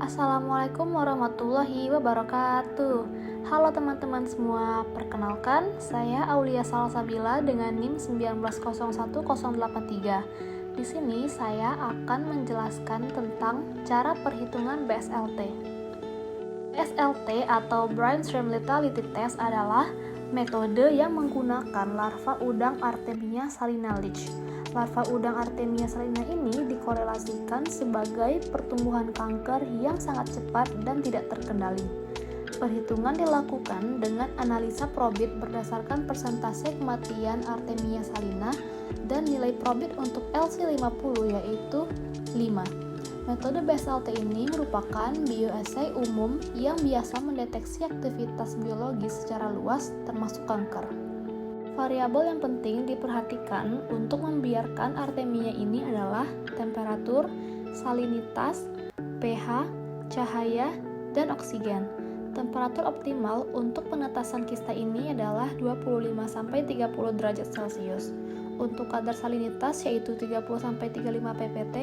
Assalamualaikum warahmatullahi wabarakatuh. Halo teman-teman semua, perkenalkan saya Aulia Salsabila dengan NIM 1901083. Di sini saya akan menjelaskan tentang cara perhitungan BSLT. BSLT atau Brain Stream Lethality Test adalah metode yang menggunakan larva udang Artemia salina Leach. Larva udang Artemia salina ini dikorelasikan sebagai pertumbuhan kanker yang sangat cepat dan tidak terkendali. Perhitungan dilakukan dengan analisa probit berdasarkan persentase kematian Artemia salina dan nilai probit untuk LC50 yaitu 5. Metode BSLT ini merupakan bioassay umum yang biasa mendeteksi aktivitas biologis secara luas termasuk kanker. Variabel yang penting diperhatikan untuk membiarkan Artemia ini adalah temperatur, salinitas, pH, cahaya, dan oksigen. Temperatur optimal untuk penetasan kista ini adalah 25-30 derajat Celcius. Untuk kadar salinitas yaitu 30-35 ppt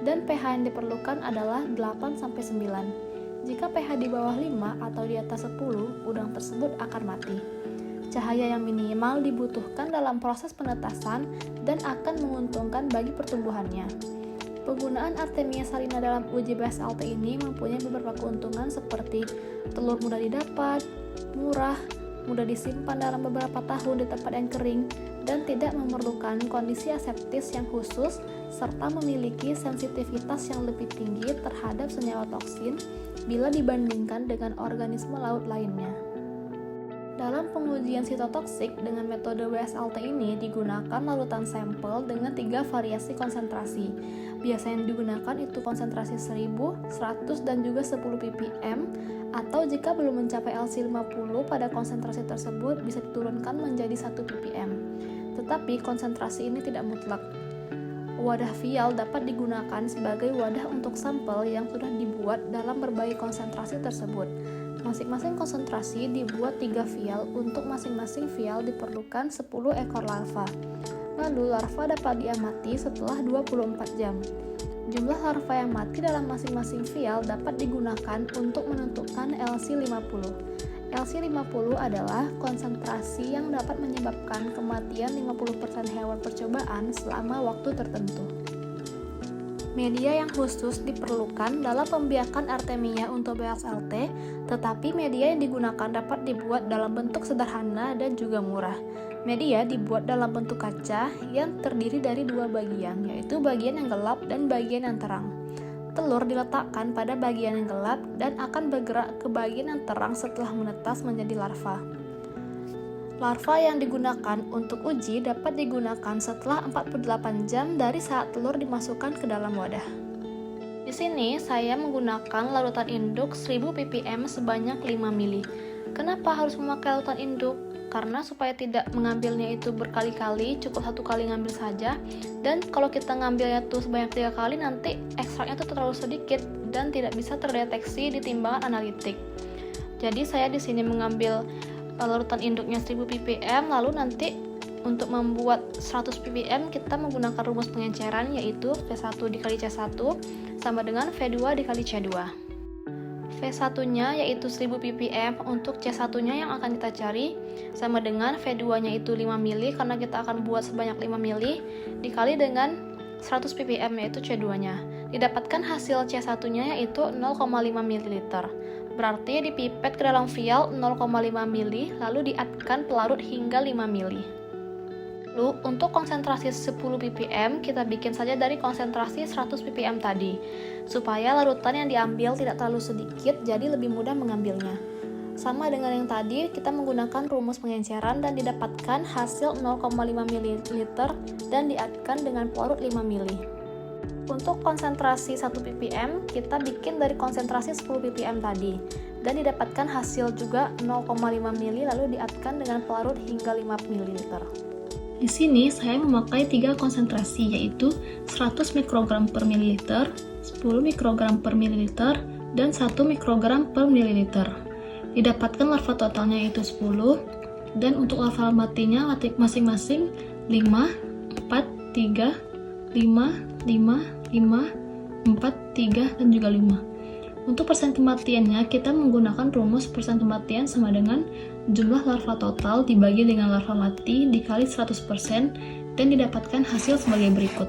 dan pH yang diperlukan adalah 8-9. Jika pH di bawah 5 atau di atas 10, udang tersebut akan mati. Cahaya yang minimal dibutuhkan dalam proses penetasan dan akan menguntungkan bagi pertumbuhannya. Penggunaan Artemia salina dalam uji BSLT ini mempunyai beberapa keuntungan seperti telur mudah didapat, murah, mudah disimpan dalam beberapa tahun di tempat yang kering, dan tidak memerlukan kondisi aseptis yang khusus, serta memiliki sensitivitas yang lebih tinggi terhadap senyawa toksin bila dibandingkan dengan organisme laut lainnya. Dalam pengujian sitotoksik dengan metode BSLT ini digunakan larutan sampel dengan 3 variasi konsentrasi. Biasa yang digunakan itu konsentrasi 1000, 100, dan juga 10 ppm, atau jika belum mencapai LC50 pada konsentrasi tersebut bisa diturunkan menjadi 1 ppm. Tetapi konsentrasi ini tidak mutlak. Wadah vial dapat digunakan sebagai wadah untuk sampel yang sudah dibuat dalam berbagai konsentrasi tersebut. Masing-masing konsentrasi dibuat 3 vial, untuk masing-masing vial diperlukan 10 ekor larva. Lalu larva dapat diamati setelah 24 jam. Jumlah larva yang mati dalam masing-masing vial dapat digunakan untuk menentukan LC50. LC50 adalah konsentrasi yang dapat menyebabkan kematian 50% hewan percobaan selama waktu tertentu. Media yang khusus diperlukan dalam pembiakan Artemia untuk BSLT, tetapi media yang digunakan dapat dibuat dalam bentuk sederhana dan juga murah. Media dibuat dalam bentuk kaca yang terdiri dari 2 bagian, yaitu bagian yang gelap dan bagian yang terang. Telur diletakkan pada bagian yang gelap dan akan bergerak ke bagian yang terang setelah menetas menjadi larva. Larva yang digunakan untuk uji dapat digunakan setelah 48 jam dari saat telur dimasukkan ke dalam wadah. Di sini saya menggunakan larutan induk 1000 ppm sebanyak 5 ml. Kenapa harus memakai larutan induk? Karena supaya tidak mengambilnya itu berkali-kali, cukup 1 kali ngambil saja. Dan kalau kita ngambilnya tuh sebanyak 3 kali, nanti ekstraknya tuh terlalu sedikit dan tidak bisa terdeteksi di timbangan analitik. Jadi saya di sini mengambil larutan induknya 1000 ppm, lalu nanti untuk membuat 100 ppm kita menggunakan rumus pengenceran yaitu V1 dikali C1 sama dengan V2 dikali C2. V1 nya yaitu 1000 ppm, untuk C1 nya yang akan kita cari sama dengan V2 nya itu 5 ml karena kita akan buat sebanyak 5 ml dikali dengan 100 ppm yaitu C2 nya. Didapatkan hasil C1 nya yaitu 0,5 ml. Berarti dipipet ke dalam vial 0,5 ml, lalu diatkan pelarut hingga 5 ml. Lalu untuk konsentrasi 10 ppm, kita bikin saja dari konsentrasi 100 ppm tadi, supaya larutan yang diambil tidak terlalu sedikit, jadi lebih mudah mengambilnya. Sama dengan yang tadi, kita menggunakan rumus pengenceran dan didapatkan hasil 0,5 ml dan diatkan dengan pelarut 5 ml. Untuk konsentrasi 1 ppm, kita bikin dari konsentrasi 10 ppm tadi dan didapatkan hasil juga 0,5 ml lalu diatkan dengan pelarut hingga 5 ml. Di sini saya memakai 3 konsentrasi yaitu 100 mikrogram per mililiter, 10 mikrogram per mililiter, dan 1 mikrogram per mililiter. Didapatkan larva totalnya yaitu 10 dan untuk larva matinya masing-masing 5, 4, 3, 5, 5, 5, 4, 3, dan juga 5. Untuk persen kematiannya, kita menggunakan rumus persen kematian sama dengan jumlah larva total dibagi dengan larva mati dikali 100% dan didapatkan hasil sebagai berikut.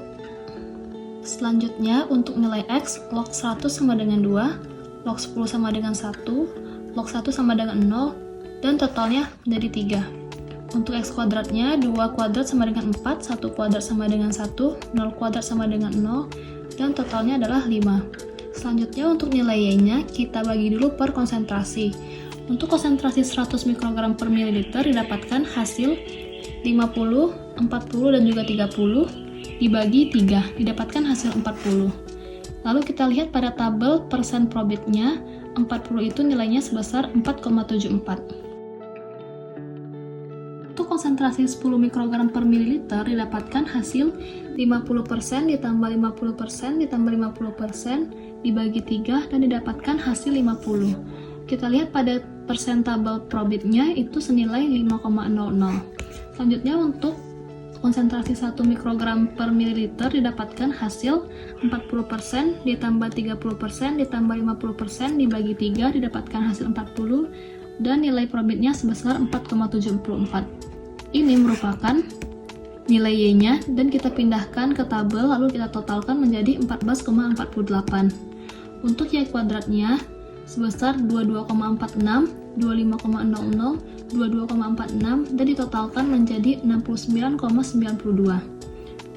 Selanjutnya, untuk nilai X, log 100 sama dengan 2, log 10 sama dengan 1, log 1 sama dengan 0, dan totalnya menjadi 3. Untuk X kuadratnya, 2 kuadrat sama dengan 4, 1 kuadrat sama dengan 1, 0 kuadrat sama dengan 0, dan totalnya adalah 5. Selanjutnya untuk nilai Y-nya kita bagi dulu per konsentrasi. Untuk konsentrasi 100 mikrogram per mililiter didapatkan hasil 50, 40, dan juga 30 dibagi 3, didapatkan hasil 40. Lalu kita lihat pada tabel persen probitnya, 40 itu nilainya sebesar 4,74. Untuk konsentrasi 10 mikrogram per mililiter didapatkan hasil 50% ditambah 50% ditambah 50% dibagi 3 dan didapatkan hasil 50. Kita lihat pada persen tabel probitnya itu senilai 5,00. Selanjutnya untuk konsentrasi 1 mikrogram per mililiter didapatkan hasil 40% ditambah 30% ditambah 50% dibagi 3 didapatkan hasil 40 dan nilai probitnya sebesar 4,74. Ini merupakan nilai Y-nya dan kita pindahkan ke tabel lalu kita totalkan menjadi 14,48. Untuk Y kuadratnya sebesar 22,46, 25,00, 22,46 dan ditotalkan menjadi 69,92.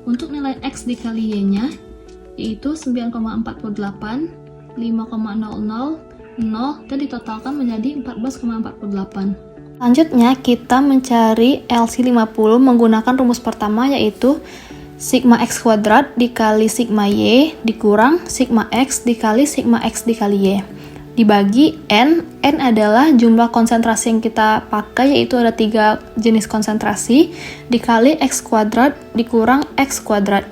Untuk nilai X dikali Y-nya yaitu 9,48, 5,00, 0 dan ditotalkan menjadi 14,48. Selanjutnya kita mencari LC50 menggunakan rumus pertama yaitu sigma X kuadrat dikali sigma Y dikurang sigma X dikali sigma X dikali Y dibagi N. N adalah jumlah konsentrasi yang kita pakai yaitu ada 3 jenis konsentrasi dikali X kuadrat dikurang X kuadrat.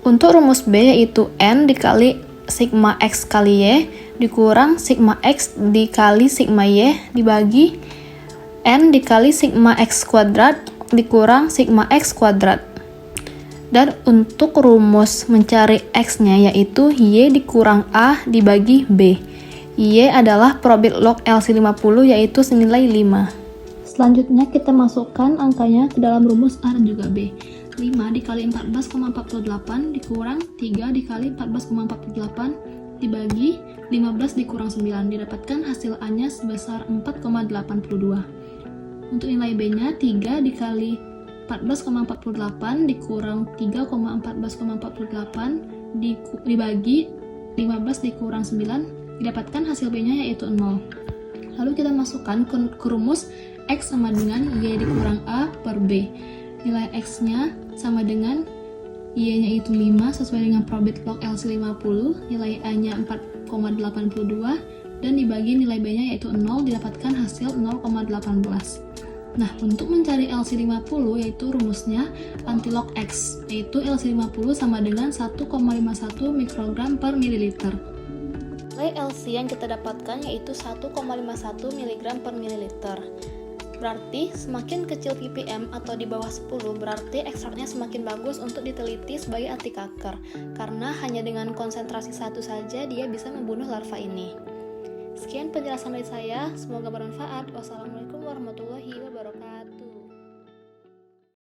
Untuk rumus B yaitu N dikali sigma X kali Y dikurang sigma X dikali sigma Y dibagi N dikali sigma X kuadrat dikurang sigma X kuadrat. Dan untuk rumus mencari X-nya yaitu Y dikurang A dibagi B. Y adalah probit log LC50 yaitu senilai 5. Selanjutnya kita masukkan angkanya ke dalam rumus A dan juga B. 5 dikali 14,48 dikurang 3 dikali 14,48 dibagi 15 dikurang 9. Didapatkan hasil A-nya sebesar 4,82. Untuk nilai B-nya 3 dikali 14,48 dikurang 3,14,48 dibagi 15 dikurang 9 didapatkan hasil B-nya yaitu 0. Lalu kita masukkan ke rumus X sama dengan Y dikurang A per B. Nilai X-nya sama dengan Y-nya itu 5 sesuai dengan probit log LC50, nilai A-nya 4,82 dan dibagi nilai B-nya yaitu 0 didapatkan hasil 0,18. Nah, untuk mencari LC50 yaitu rumusnya antilog X, yaitu LC50 sama dengan 1,51 mikrogram per mililiter. Nilai LC yang kita dapatkan yaitu 1,51 mg per mililiter. Berarti semakin kecil ppm atau di bawah 10 berarti ekstraknya semakin bagus untuk diteliti sebagai anti kanker, karena hanya dengan konsentrasi 1 saja dia bisa membunuh larva ini. Sekian penjelasan dari saya, semoga bermanfaat. Wassalamualaikum.